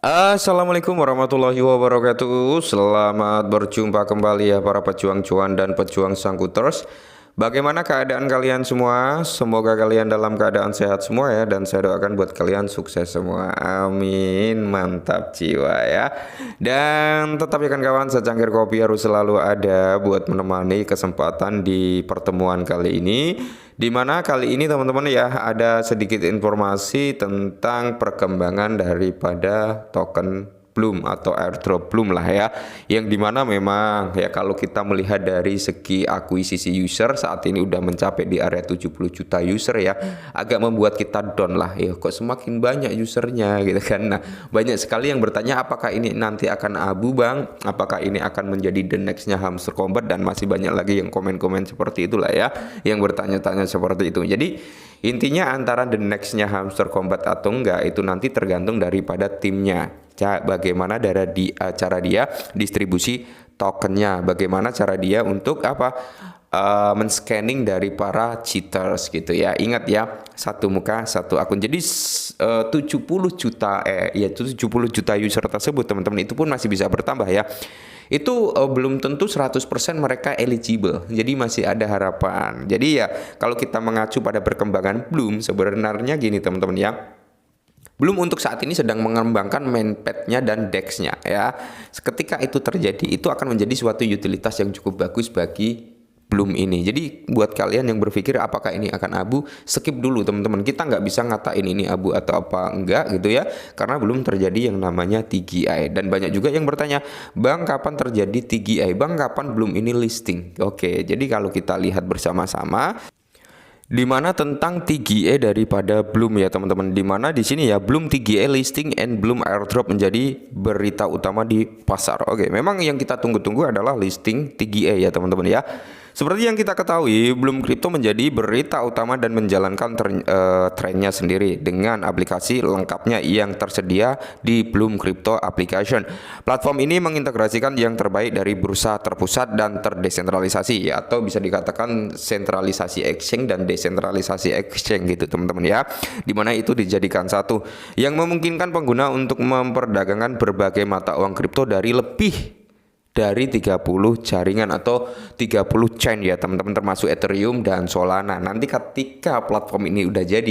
Assalamualaikum warahmatullahi wabarakatuh. Selamat berjumpa kembali ya para pejuang cuan dan pejuang sangkuters. Bagaimana keadaan kalian semua? Semoga kalian dalam keadaan sehat semua ya, dan saya doakan buat kalian sukses semua. Amin. Mantap jiwa ya. Dan tetap ya kan kawan, secangkir kopi harus selalu ada buat menemani kesempatan di pertemuan kali ini. Dimana kali ini teman-teman ya ada sedikit informasi tentang perkembangan daripada token Bloom atau airdrop Bloom lah ya, yang dimana memang ya kalau kita melihat dari segi akuisisi user saat ini udah mencapai di area 70 juta user ya, agak membuat kita down lah ya, kok semakin banyak usernya gitu kan. Nah, banyak sekali yang bertanya apakah ini nanti akan abu bang, apakah ini akan menjadi the nextnya Hamster Combat, dan masih banyak lagi yang komen-komen seperti itulah ya, yang bertanya-tanya seperti itu. Jadi intinya antara the nextnya Hamster Combat atau enggak itu nanti tergantung daripada timnya. Bagaimana cara dia distribusi tokennya, bagaimana cara dia untuk men-scanning dari para cheaters gitu ya. Ingat ya, satu muka satu akun. Jadi 70 juta 70 juta user tersebut teman-teman itu pun masih bisa bertambah ya. Itu belum tentu 100% mereka eligible. Jadi masih ada harapan. Jadi ya kalau kita mengacu pada perkembangan Bloom, sebenarnya gini teman-teman ya. Belum untuk saat ini sedang mengembangkan mainpad-nya dan DEX-nya ya. Ketika itu terjadi, itu akan menjadi suatu utilitas yang cukup bagus bagi Bloom ini. Jadi buat kalian yang berpikir apakah ini akan abu, skip dulu teman-teman. Kita nggak bisa ngatain ini abu atau apa enggak gitu ya, karena belum terjadi yang namanya TGI. Dan banyak juga yang bertanya, bang kapan terjadi TGI? Bang kapan Bloom ini listing? Oke, jadi kalau kita lihat bersama-sama, di mana tentang TGA daripada Bloom ya teman-teman, di mana di sini ya Bloom TGA listing and Bloom airdrop menjadi berita utama di pasar. Oke, memang yang kita tunggu-tunggu adalah listing TGA ya teman-teman ya. Seperti yang kita ketahui, Bloom Crypto menjadi berita utama dan menjalankan trennya sendiri dengan aplikasi lengkapnya yang tersedia di Bloom Crypto Application. Platform ini mengintegrasikan yang terbaik dari bursa terpusat dan terdesentralisasi ya, atau bisa dikatakan sentralisasi exchange dan desentralisasi exchange gitu teman-teman ya. Dimana itu dijadikan satu yang memungkinkan pengguna untuk memperdagangkan berbagai mata uang kripto dari lebih dari 30 jaringan atau 30 chain ya teman-teman, termasuk Ethereum dan Solana. Nanti ketika platform ini udah jadi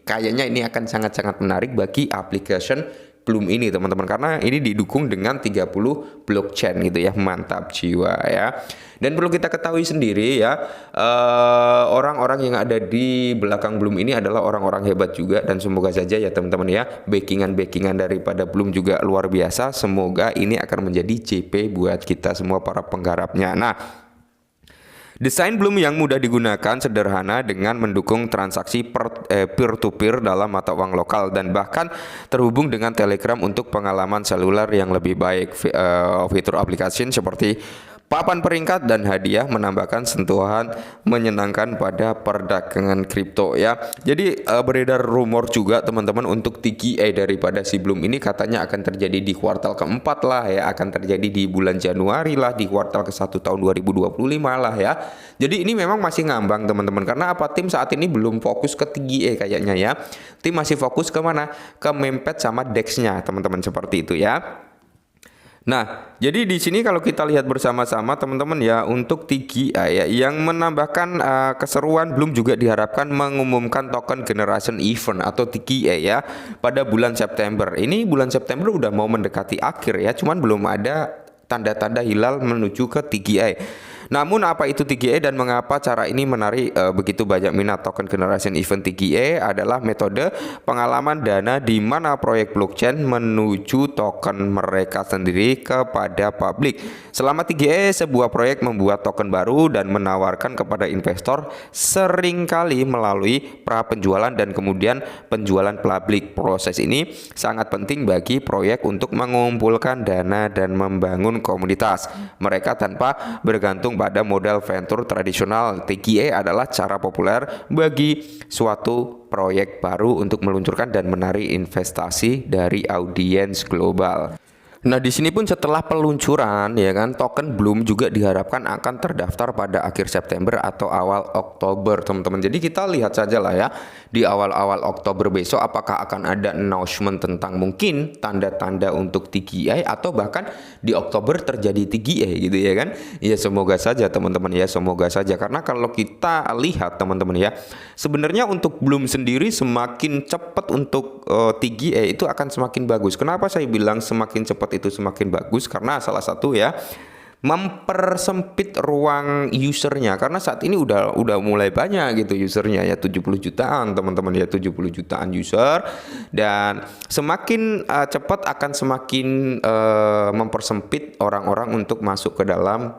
kayaknya ini akan sangat-sangat menarik bagi application Bloom ini teman-teman, karena ini didukung dengan 30 blockchain gitu ya. Mantap jiwa ya. Dan perlu kita ketahui sendiri ya, orang-orang yang ada di belakang Bloom ini adalah orang-orang hebat juga, dan semoga saja ya teman-teman ya, backingan daripada Bloom juga luar biasa. Semoga ini akan menjadi JP buat kita semua para penggarapnya. Nah, desain Bloom yang mudah digunakan, sederhana dengan mendukung transaksi peer-to-peer dalam mata uang lokal, dan bahkan terhubung dengan Telegram untuk pengalaman seluler yang lebih baik. Fitur aplikasi seperti papan peringkat dan hadiah menambahkan sentuhan menyenangkan pada perdagangan kripto ya. Jadi beredar rumor juga teman-teman untuk TGI daripada si Bloom ini katanya akan terjadi di kuartal keempat lah ya, akan terjadi di bulan Januari lah, di kuartal ke-1 tahun 2025 lah ya. Jadi ini memang masih ngambang teman-teman, karena apa, tim saat ini belum fokus ke TGI kayaknya ya. Tim masih fokus ke mana? Ke mainpad sama DEX-nya teman-teman, seperti itu ya. Nah, jadi di sini kalau kita lihat bersama-sama teman-teman ya, untuk TGI ya, yang menambahkan keseruan, Bloom juga diharapkan mengumumkan token generation event atau TGI ya pada bulan September. Ini bulan September udah mau mendekati akhir ya, cuman belum ada tanda-tanda hilal menuju ke TGI. Namun apa itu TGA dan mengapa cara ini menarik begitu banyak minat? Token generation event TGA adalah metode pengalaman dana di mana proyek blockchain menuju token mereka sendiri kepada publik. Selama TGA, sebuah proyek membuat token baru dan menawarkan kepada investor, seringkali melalui pra penjualan dan kemudian penjualan publik. Proses ini sangat penting bagi proyek untuk mengumpulkan dana dan membangun komunitas mereka tanpa bergantung pada modal venture tradisional. TGA adalah cara populer bagi suatu proyek baru untuk meluncurkan dan menarik investasi dari audiens global. Nah, di sini pun setelah peluncuran ya kan, token Bloom juga diharapkan akan terdaftar pada akhir September atau awal Oktober, teman-teman. Jadi kita lihat saja lah ya di awal-awal Oktober besok apakah akan ada announcement tentang mungkin tanda-tanda untuk TGA atau bahkan di Oktober terjadi TGA gitu ya kan. Ya semoga saja teman-teman ya, semoga saja, karena kalau kita lihat teman-teman ya, sebenarnya untuk Bloom sendiri semakin cepat untuk TGA itu akan semakin bagus. Kenapa saya bilang semakin cepat itu semakin bagus? Karena salah satu ya, mempersempit ruang usernya, karena saat ini udah mulai banyak gitu usernya ya, 70 jutaan teman-teman ya, 70 jutaan user, dan semakin cepat akan semakin mempersempit orang-orang untuk masuk ke dalam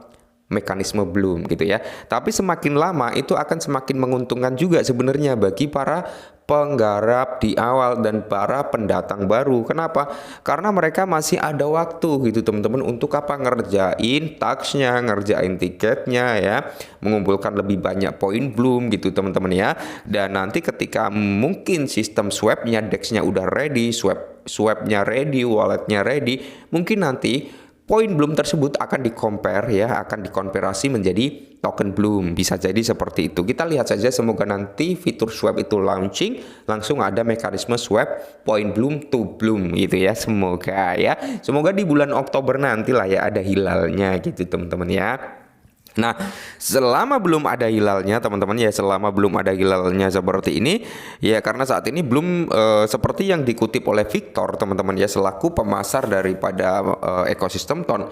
mekanisme Bloom gitu ya. Tapi semakin lama itu akan semakin menguntungkan juga sebenarnya bagi para penggarap di awal dan para pendatang baru. Kenapa? Karena mereka masih ada waktu gitu teman-teman untuk apa, ngerjain tasknya, ngerjain tiketnya ya, mengumpulkan lebih banyak poin Bloom gitu teman-teman ya. Dan nanti ketika mungkin sistem swapnya, DEX-nya udah ready, swapnya ready, walletnya ready, mungkin nanti poin Bloom tersebut akan di-compare ya, akan dikonversi menjadi token Bloom. Bisa jadi seperti itu. Kita lihat saja, semoga nanti fitur swap itu launching, langsung ada mekanisme swap poin Bloom to Bloom gitu ya. Semoga ya. Semoga di bulan Oktober nanti lah ya ada hilalnya gitu teman-teman ya. Nah, selama belum ada hilalnya teman-teman ya, selama belum ada hilalnya seperti ini ya, karena saat ini belum seperti yang dikutip oleh Victor teman-teman ya, selaku pemasar daripada ekosistem TON,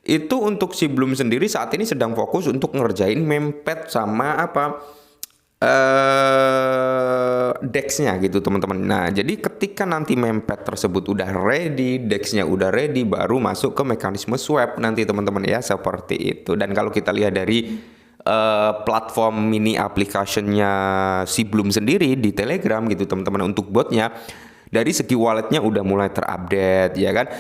itu untuk si Bloom sendiri saat ini sedang fokus untuk ngerjain mempet sama apa DEX-nya gitu teman-teman. Nah, jadi ketika nanti mempet tersebut udah ready, DEX-nya udah ready, baru masuk ke mekanisme swap nanti teman-teman ya, seperti itu. Dan kalau kita lihat dari platform mini application-nya si Bloom sendiri di Telegram gitu teman-teman, untuk botnya, dari segi walletnya udah mulai terupdate ya kan.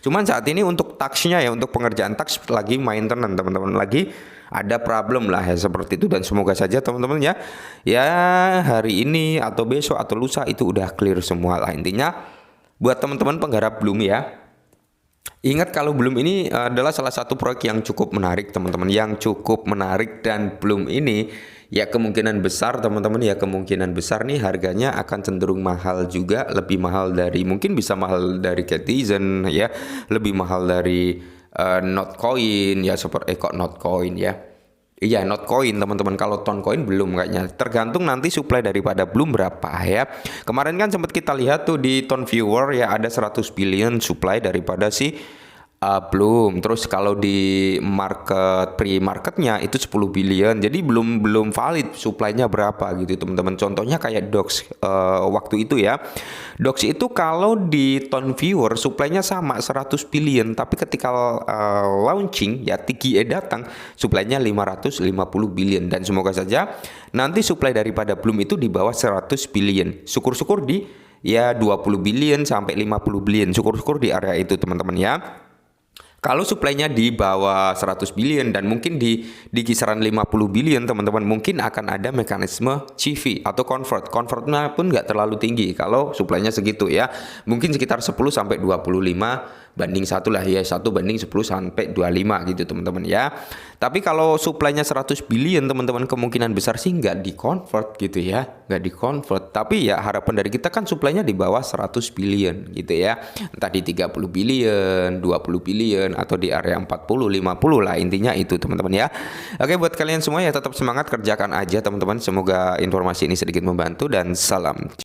Cuman saat ini untuk task-nya ya, untuk pengerjaan task lagi maintenance teman-teman, lagi ada problem lah ya seperti itu. Dan semoga saja teman-teman ya, hari ini atau besok atau lusa itu udah clear semua lah. Intinya buat teman-teman penggarap Bloom ya, ingat kalau Bloom ini adalah salah satu proyek yang cukup menarik teman-teman, yang cukup menarik. Dan Bloom ini ya kemungkinan besar teman-teman ya, kemungkinan besar nih harganya akan cenderung mahal juga, lebih mahal dari, mungkin bisa mahal dari Citizen ya, lebih mahal dari Notcoin ya, seperti kok Notcoin ya. Iya, Notcoin teman-teman. Kalau Toncoin belum kayaknya. Tergantung nanti supply daripada Bloom berapa ya. Kemarin kan sempat kita lihat tuh di Tonviewer ya, ada 100 billion supply daripada si Bloom. Terus kalau di pre-marketnya itu 10 billion. Jadi belum valid supply-nya berapa gitu teman-teman. Contohnya kayak Dox waktu itu ya. Dox itu kalau di Tonviewer supply-nya sama 100 billion, tapi ketika launching ya, TGA datang, supply-nya 550 billion. Dan semoga saja nanti supply daripada Bloom itu di bawah 100 billion. Syukur-syukur di ya 20 billion sampai 50 billion. Syukur-syukur di area itu teman-teman ya. Kalau supply-nya di bawah 100 billion dan mungkin di kisaran 50 billion teman-teman, mungkin akan ada mekanisme CV atau convertnya pun nggak terlalu tinggi kalau supply-nya segitu ya, mungkin sekitar 10 sampai 25 banding 1 lah ya, 1 banding 10 sampai 25 gitu teman-teman ya. Tapi kalau supply-nya 100 billion teman-teman, kemungkinan besar sih nggak di-convert gitu ya, nggak di-convert. Tapi ya harapan dari kita kan supply-nya di bawah 100 billion gitu ya, entah di 30 billion, 20 billion, atau di area 40, 50 lah, intinya itu teman-teman ya. Oke, buat kalian semua ya, tetap semangat, kerjakan aja teman-teman. Semoga informasi ini sedikit membantu dan salam.